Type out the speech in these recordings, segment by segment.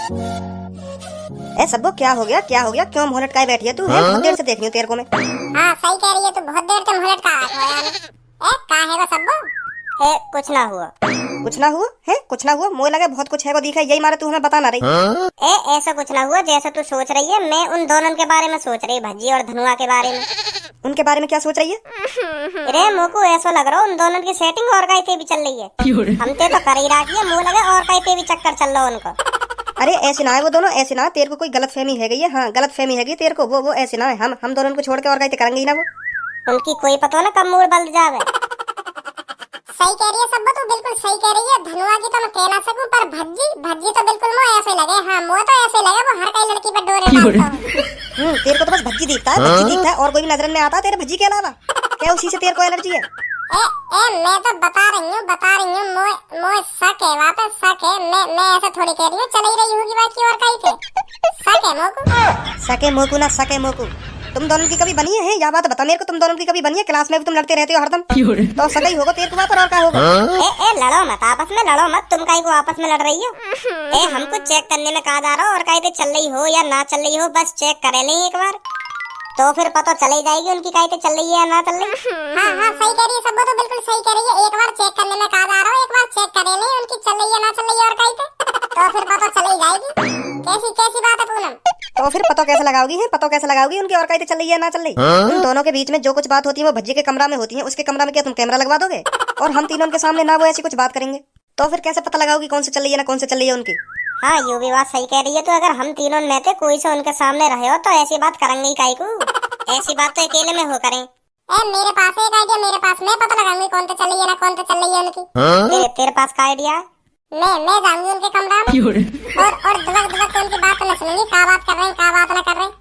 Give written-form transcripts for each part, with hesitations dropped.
ए सब्बो क्या हो गया, क्या हो गया? क्यों मुंह लटकाए बैठी है तू? है बहुत देर से देख रही हूँ तेरे को मैं। हाँ सही कह रही है तू, बहुत देर से मुंह लटका रखा है यार। ए का है वो सब्बो? ए कुछ ना हुआ, कुछ ना हुआ है, कुछ ना हुआ। मुझे लगा बहुत कुछ है को दिखा, यही मारे तू हमें बता ना रही। ए ऐसा कुछ ना हुआ जैसा तू सोच रही है। मैं उन दोनों के बारे में सोच रही, भज्जी और धनुआ के बारे में। उनके बारे में क्या सोच रही है? अरे मोको ऐसा लग रहा है उन दोनों की सेटिंग और कहीं भी चल रही है। हमते तो कर ही रखी है, मुँह लगे और कहीं भी चक्कर चल रहा है उनको। अरे ऐसे ना है वो दोनों, ऐसे ना। तेरे को कोई गलत फहमी है गई है। हाँ गलत फहमी है तेरे को। वो ऐसे ना है। हम दोनों को छोड़ के और कहीं करेंगे ही ना वो। उनकी कोई पता ना कब मूड बदल जावे। सही कह रही है सब्बो, तू बिल्कुल सही कह रही है। धनुआ की तो मैं कह ना सकूं, पर भज्जी तो बिल्कुल मुझे ऐसे लगे। हाँ मुझे तो ऐसे लगे वो हर कई लड़की पर डोरे डालता हूं। तेरे को तो बस भज्जी दिखता है, भज्जी दिखता है और कोई भी नजर नहीं आता तेरे भज्जी के अलावा। क्या उसी से तेरे को एलर्जी है? मैं तो बता रही हूँ मोए शक है, वहाँ पे शक है। मैं ऐसे थोड़ी कह रही हूँ, चल ही रही होगी बाकी और कहीं पे। शक है मोकू। सके मोकू ना सके मोकू। तुम दोनों की कभी बनी है या बात बता मेरे को? तुम दोनों की कभी बनी है? क्लास में भी तुम लड़ते रहते हो हरदम। तो सगा ही होगा तेरे को वहाँ पर, और क्या होगा? ए लड़ो मत आपस में, लड़ो मत। तुम काहे को आपस में लड़ रही हो? हमको चेक करने में कहा जा रहा हो, और कहीं चल रही हो या ना चल रही हो बस चेक करे ले एक बार, तो फिर पता चली जाएगी उनकी कहीं चल रही है या ना चल रही। हाँ सही कह रही है सब्बो, तो बिल्कुल सही कह रही है। एक बार चेक करने में कहा जा रहा हो, एक बार चेक करे ले उनकी चल रही है ना चल रही है और कहीं तो फिर पता चली जाएगी। कैसी बात है पूनम? तो फिर पता कैसे लगाओगी? है पता कैसे लगाओगी उनकी और कहीं चल रही है ना चल रही? उन दोनों के बीच में जो कुछ बात होती है वो भज्जी के कमरा में होती है। उसके कमरा में क्या तुम कैमरा लगवा दोगे? और हम तीनों के सामने ना वो ऐसी कुछ बात करेंगे, तो फिर कैसे पता लगाओगी कौन से चल रही है ना कौन से चल रही है उनकी? हाँ ये भी बात सही कह रही है। तो अगर हम तीनों में से कोई से उनके सामने रहे हो तो ऐसी बात करेंगे ही काहे को? ऐसी बात तो अकेले में हो करें। मेरे पास एक आइडिया, मेरे पास मैं पता लगाऊंगी कौन से चल रही है ना कौन से चल रही है उनकी। तेरे पास का आइडिया? मैं जाऊंगी उनके कमरा में और दुबक के उनकी बात न सुनूंगी। क्या बात कर रहे हैं, क्या बात न कर रहे हैं।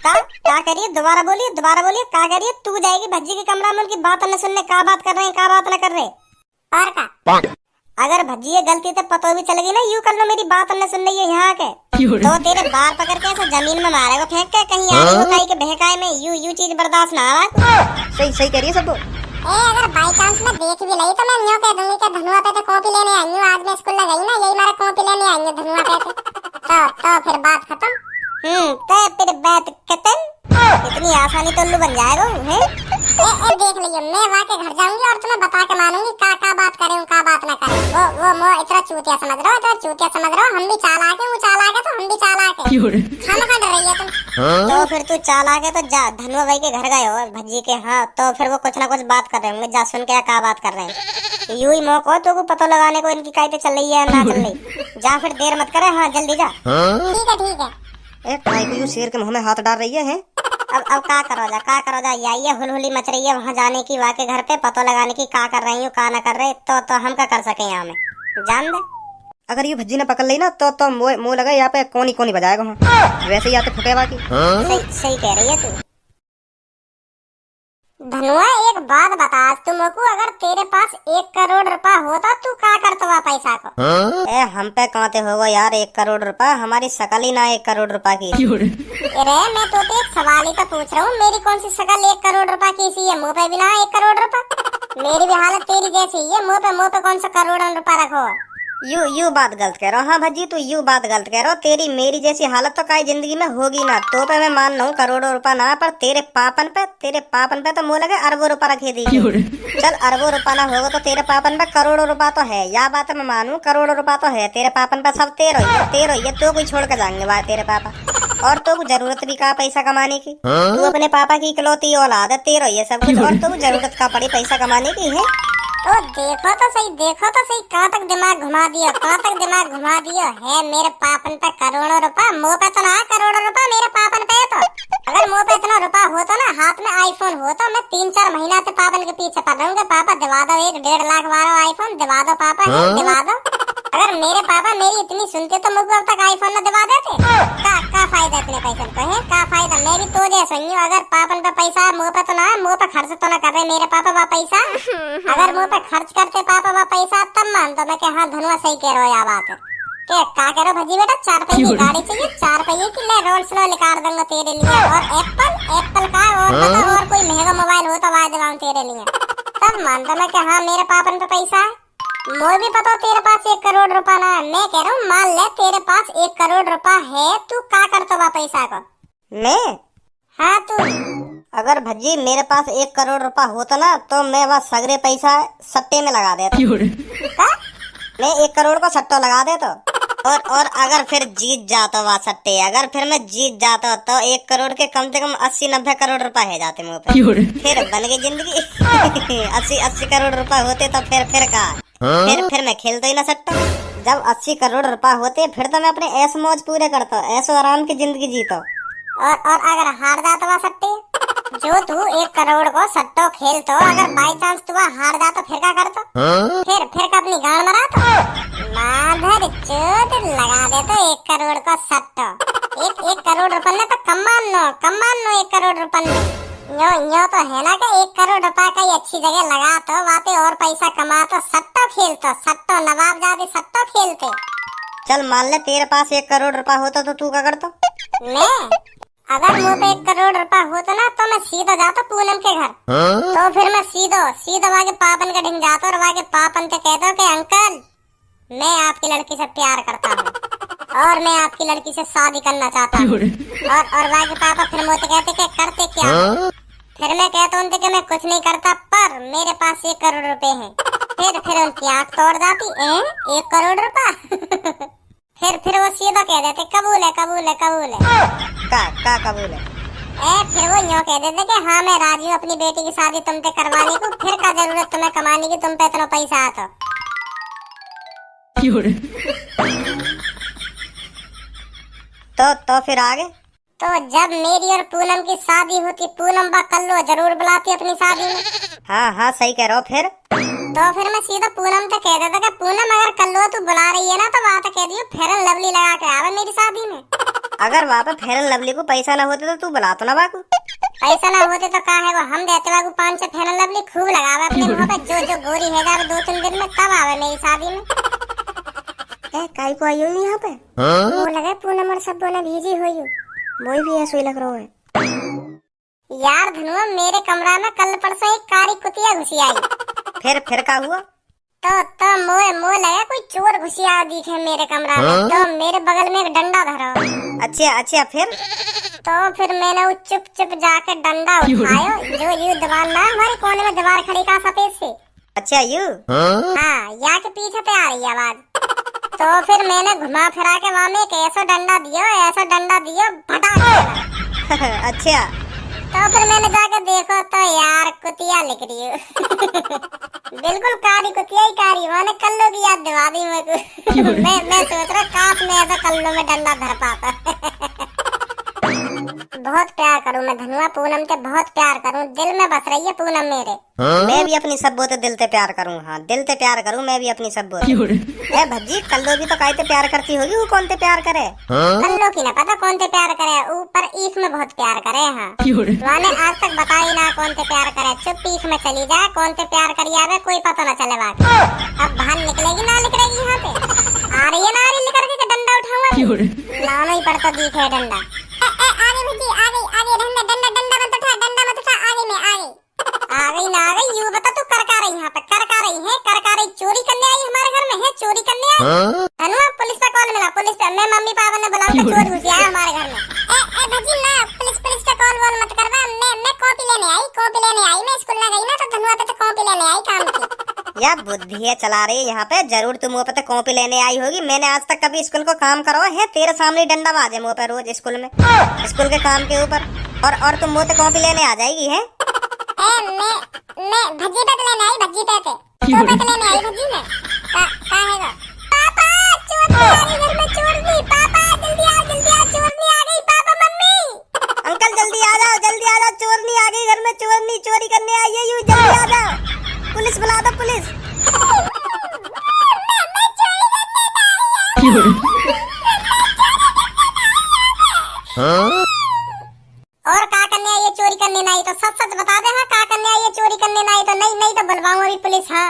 क्या कह रही है? दोबारा बोलिए क्या कह रही है? तू जाएगी भज्जी के कमरा में उनकी बात न सुनने, क्या बात कर रहे हैं क्या बात न कर रहे। और का अगर भज्जी ये गलती से पता भी चलेगी ना, यूं कर लो मेरी बात न सुन रही है यहाँ के, तो तेरे बाल पकड़ के ऐसे जमीन में मारेगा फेंक के, कहीं आगे वो कहीं के बहकाए में यू चीज बर्दाश्त ना आवा। सही कह रही है सब। अगर बाई चांस मैं देख भी लई तो मैं यूं कह दूंगी कि धनुआ पे तो कॉपी लेने आई हूं। आज मैं स्कूल ना गई ना, यही मारा कॉपी लेने आई हूं धनुआ पे। तो फिर बात खत्म। तो फिर बात खत्म। इतनी आसानी तो उल्लू बन जाएगा है। देख लियो, मैं वहाँ के घर जाऊंगी और तुम्हें बता के मानूंगी का बात करें का बात ना करें। वो इतना चूतिया समझ रहे हो। हम भी चालाक है, वो चालाक है तो हम भी चालाक है। खाना डर रही है तुम। तो फिर तू चालाक है तो जा धनुआ भाई के घर गए हो भज्जी के। हाँ तो फिर वो कुछ ना कुछ बात कर रहे होंगे, जा सुन के क्या बात कर रहे हैं। यूं ही मौका तो को पता लगाने को इनकी कायदे चल रही है ना चल रही। जा फिर देर मत करे। हाँ जल्दी जा। ठीक है। ए शेर के मुंह में हाथ डाल रही है। अब क्या करो जा यही है हुलहुली मच रही है वहाँ जाने की, वाके घर पे पता लगाने की क्या कर रही हूँ क्या ना कर रहे। तो हम क्या कर सके यहाँ में, जान दे। अगर ये भज्जी ने पकड़ ली ना तो मुँह लगा यहाँ पे कोनी बजाएगा वहाँ। वैसे ही आते फुटे बाकी। सही कह रही है तू। धनुआ एक बात बता तुमको, अगर तेरे पास 1 करोड़ रुपया होता तू क्या करता वह पैसा को? हम पे कहते होगा यार 1 करोड़ रुपया, हमारी शकल ही ना 1 करोड़ रुपया की। अरे मैं तो एक सवाल ही तो पूछ रहा हूँ, मेरी कौन सी शकल 1 करोड़ रुपया की सी है? मुँह पे भी ना 1 करोड़ रुपया। मेरी भी हालत तेरी जैसी है, मुँह पे कौन सा करोड़ रुपया रखो। यू बात गलत कह रहा हूँ। हाँ भज्जी तू यू बात गलत कह रहा हो। तेरी मेरी जैसी हालत तो कई जिंदगी में होगी ना। तो पे मैं मान रहा हूँ करोड़ों रुपया ना, पर तेरे पापन पे तो मुँह लगे अरबों रुपया रखे दी। चल अरबों रुपया ना होगा तो तेरे पापन पे करोड़ों रुपया तो है, या बात मैं मानू। करोड़ों रुपया तो है तेरे पापन पे, सब तेरो ही है। तो कोई छोड़ कर जाएंगे बात तेरे पापा। और तो जरूरत भी कहा पैसा कमाने की? तू अपने पापा की इकलौती औलाद है, तेरो ही है सब कुछ। और तो जरूरत का पड़ी पैसा कमाने की है। तो देखो तो सही कहाँ तक दिमाग घुमा दिया है। मेरे पापन पे करोड़ों रुपया, मुँह पे तो ना करोड़ों रुपया मेरे पापन पे। तो अगर मुँह पे इतना रुपया होता ना, हाथ में आईफोन होता, मैं 3-4 महीना से पापन के पीछे पड़ रहा हूँ। पापा दिवा दो 1-1.5 लाख वाला आईफोन, दिवा दो पापा, दिवा दो। अगर मेरे पापा मेरी इतनी सुनते तो मुझे अब तक आईफोन न दिवा देते। का फायदा इतने पैसे को है? का फायदा? मैं भी तो जैसा ही हूँ। अगर पापन पे पैसा मुँह पे तो ना, मुँह पे खर्च तो ना कर रहे मेरे पापा वह पैसा। अगर मुँह पे खर्च करते पापा वह पैसा तब मानता मैं कि हाँ धनुआ सही कह रहा हो। या बात है क्या कह रहे हो भजी बेटा? 4 पहिए की गाड़ी चाहिए, 4 पहिए की ले रोल्स रॉयस निकाल दूंगा तेरे लिए। और एप्पल का और कोई महंगा मोबाइल हो तो वह दिलाऊं तेरे लिए, तब मानता मैं कि हाँ मेरे पापन पे पैसा है। मुझे भी पता तेरे पास 1 करोड़ रुपया ना है। मैं कह रहा हूँ मान ले तेरे पास 1 करोड़ रुपया है, तू क्या करता बा पैसा को? मैं हाँ तू। अगर भज्जी मेरे पास 1 करोड़ रुपया होता ना तो मैं वह सगरे पैसा सट्टे में लगा देता। का? मैं 1 करोड़ को सट्टा लगा देता और अगर फिर जीत जाता वह सट्टे, अगर फिर मैं जीत जाता तो 1 करोड़ के कम से कम 80-90 करोड़ रुपए है जाते मुँह पे। फिर बन गई जिंदगी। 80 करोड़ रुपए होते तो फिर का फिर मैं खेलता ही ना सट्टा। जब 80 करोड़ रुपए होते फिर तो मैं अपने ऐश मौज पूरे करता, ऐशो आराम की जिंदगी जीता। और अगर हार जाता वह सट्टे, जो तू 1 करोड़ को सट्टो खेलतो, अगर बाई चांस तू हार जाता फिर क्या करता? फिर का अपनी गांड मरा तो माधर चोट लगा दे तो 1 करोड़ को सट्टो। एक करोड़ रुपए ने तो कमान नो 1 करोड़ रुपए ने यो तो है ना कि 1 करोड़ रुपए का ही अच्छी जगह लगा तो वाते और पैसा कमा तो सट्टो खेलतो, सट्टो नवाब जादे सट्टो खेलते। चल मान ले तेरे पास 1 करोड़ रुपया होता तो तू क्या करता? मैं अगर मुँह पे 1 करोड़ रुपया होता ना तो मैं सीधा जाता पूनम के घर। तो फिर मैं सीधा वहाँ के पापन के ढिंग जाता और वहाँ के पापन से कहता कि अंकल मैं आपकी लड़की से प्यार करता हूँ और मैं आपकी लड़की से शादी करना चाहता हूँ। और वहाँ के पापा फिर मुझे कहते कि करते क्या? फिर मैं कहता हूँ कि मैं कुछ नहीं करता पर मेरे पास 1 करोड़ रुपए हैं। फिर उनकी आँख तोड़ जाती, 1 करोड़ रुपया? फिर वो सीधा कह देते कबूल है कबूल है कबूल है। का कबूल है? फिर वो यूँ कह देते कि हाँ मैं राजी हूँ अपनी बेटी की शादी तुमसे करवाने को। फिर का जरूरत तुम्हें कमाने की, तुम पे इतना पैसा आता। तो फिर आगे? तो जब मेरी और पूनम की शादी होती, पूनम बा कल्लो जरूर बुलाती अपनी शादी में। हाँ सही कह रहे हो। फिर मैं सीधा पूनम से कह देता कि पूनम अगर कल्लो तू बुला रही है ना तो वहाँ कह दियो फेयर एंड लवली लगा के आवे मेरी शादी में। अगर वहाँ पे फेयर एंड लवली को पैसा ना होते तो तू बुला तो ना बाकू। पैसा ना होते तो का है वो हम देते बाकू 500 फेयर एंड लवली खूब लगावे अपने मुंह पे, जो गोरी है जावे 2-3 दिन में तब आवे मेरी शादी में। काई को आई हो यहाँ पे? वो लगे पूनम और सब ने भेजी हुई हो। वही भी ऐसा ही लग रहा है यार धनुआ, मेरे कमरा में कल परसों एक कारी कुतिया घुसी आई। फिर क्या हुआ? तो मोए लगा कोई चोर घुसिया दिखे मेरे कमरा में। तो मेरे बगल में एक डंडा धरा। अच्छा फिर मैंने वो चुप जाके डंडा उठाया, जो यू दीवार ना हमारे कोने में दीवार खड़ी का सफेद से। अच्छा यू? हाँ यहाँ के पीछे पे आ रही आवाज। तो फिर मैंने घुमा फिरा के वहाँ में एक ऐसा डंडा दियो भटा। अच्छा। तो फिर मैंने जाके देखो तो यार कुतिया लिख रही है। बिल्कुल कारी कुतिया ही कारी। मैंने कल्लो की याद दिवा दी मेरे को। मैं सोच रहा काश मैं ऐसा कल्लो में डंडा धर पाता। बहुत प्यार करूं मैं धनुआ पूनम से, बहुत प्यार करूं। दिल में बस रही है पूनम मेरे। मैं भी अपनी सब्बो से दिल से प्यार करूं। हाँ दिल से प्यार करूं मैं भी अपनी सब्बो से। ए भज्जी कल्लो भी तो काहे से प्यार करती होगी, वो कौन से प्यार करे? कल्लो की ना पता कौन से प्यार करे, ऊपर ईख में बहुत प्यार करे। हाँ मैंने आज तक बताई ना कौन से प्यार करे। चुप ईख में चली जाए कौन से प्यार करी आवे कोई पता न चले बात। अब बाहर निकलेगी ना निकलेगी यहाँ पे आ रही है ना आ रही निकल के डंडा उठाऊंगा। लाना ही पड़ता दिखे डंडा। आ गई ना आ गई। यू बता तू कर रही यहाँ पे कर रही चोरी करने आई हमारे घर में है? चोरी करने आई? धनुआ पुलिस पे कॉल मिला, पुलिस पे मैं मम्मी पापा ने बुला के चोर घुस आया हमारे घर में। ए भजी ना पुलिस पे कॉल वॉल मत करवा। मैं कॉपी लेने आई मैं स्कूल ना गई ना तो धनुआ पे कॉपी लेने आई काम की। या बुद्धि है चला रही है यहाँ पे, जरूर तुम मुँह पे कॉपी लेने आई होगी। मैंने आज तक कभी स्कूल को काम करो है? तेरे सामने डंडा बाजे मुँह पे रोज स्कूल में, स्कूल के काम के ऊपर, और तुम मुँह पे कॉपी लेने आ जाएगी है? मैं भज्जी पे लेने आई, भज्जी पे तो पे लेने आई भज्जी में का हैगा। पापा चोर आ गई घर में, चोर नहीं। पापा जल्दी आ चोर नहीं आ गई। पापा मम्मी अंकल जल्दी आ जाओ चोर नहीं आ गई घर में, चोर नहीं चोरी करने आई है। यू जल्दी आ जाओ, पुलिस बुला दो पुलिस। और का करने आई है चोरी करने नहीं तो सच बता दे। हाँ का करने आई है चोरी करने नहीं तो नहीं तो बुलवाऊं अभी पुलिस। हाँ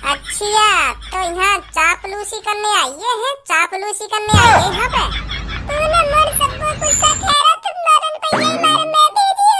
अच्छा तो यहाँ चापलूसी करने आई है? चापलूसी करने आई यहाँ पे तूने मोर सब कुछ सा कह रहा तुम मरन पे यही मारे मैं दे दिए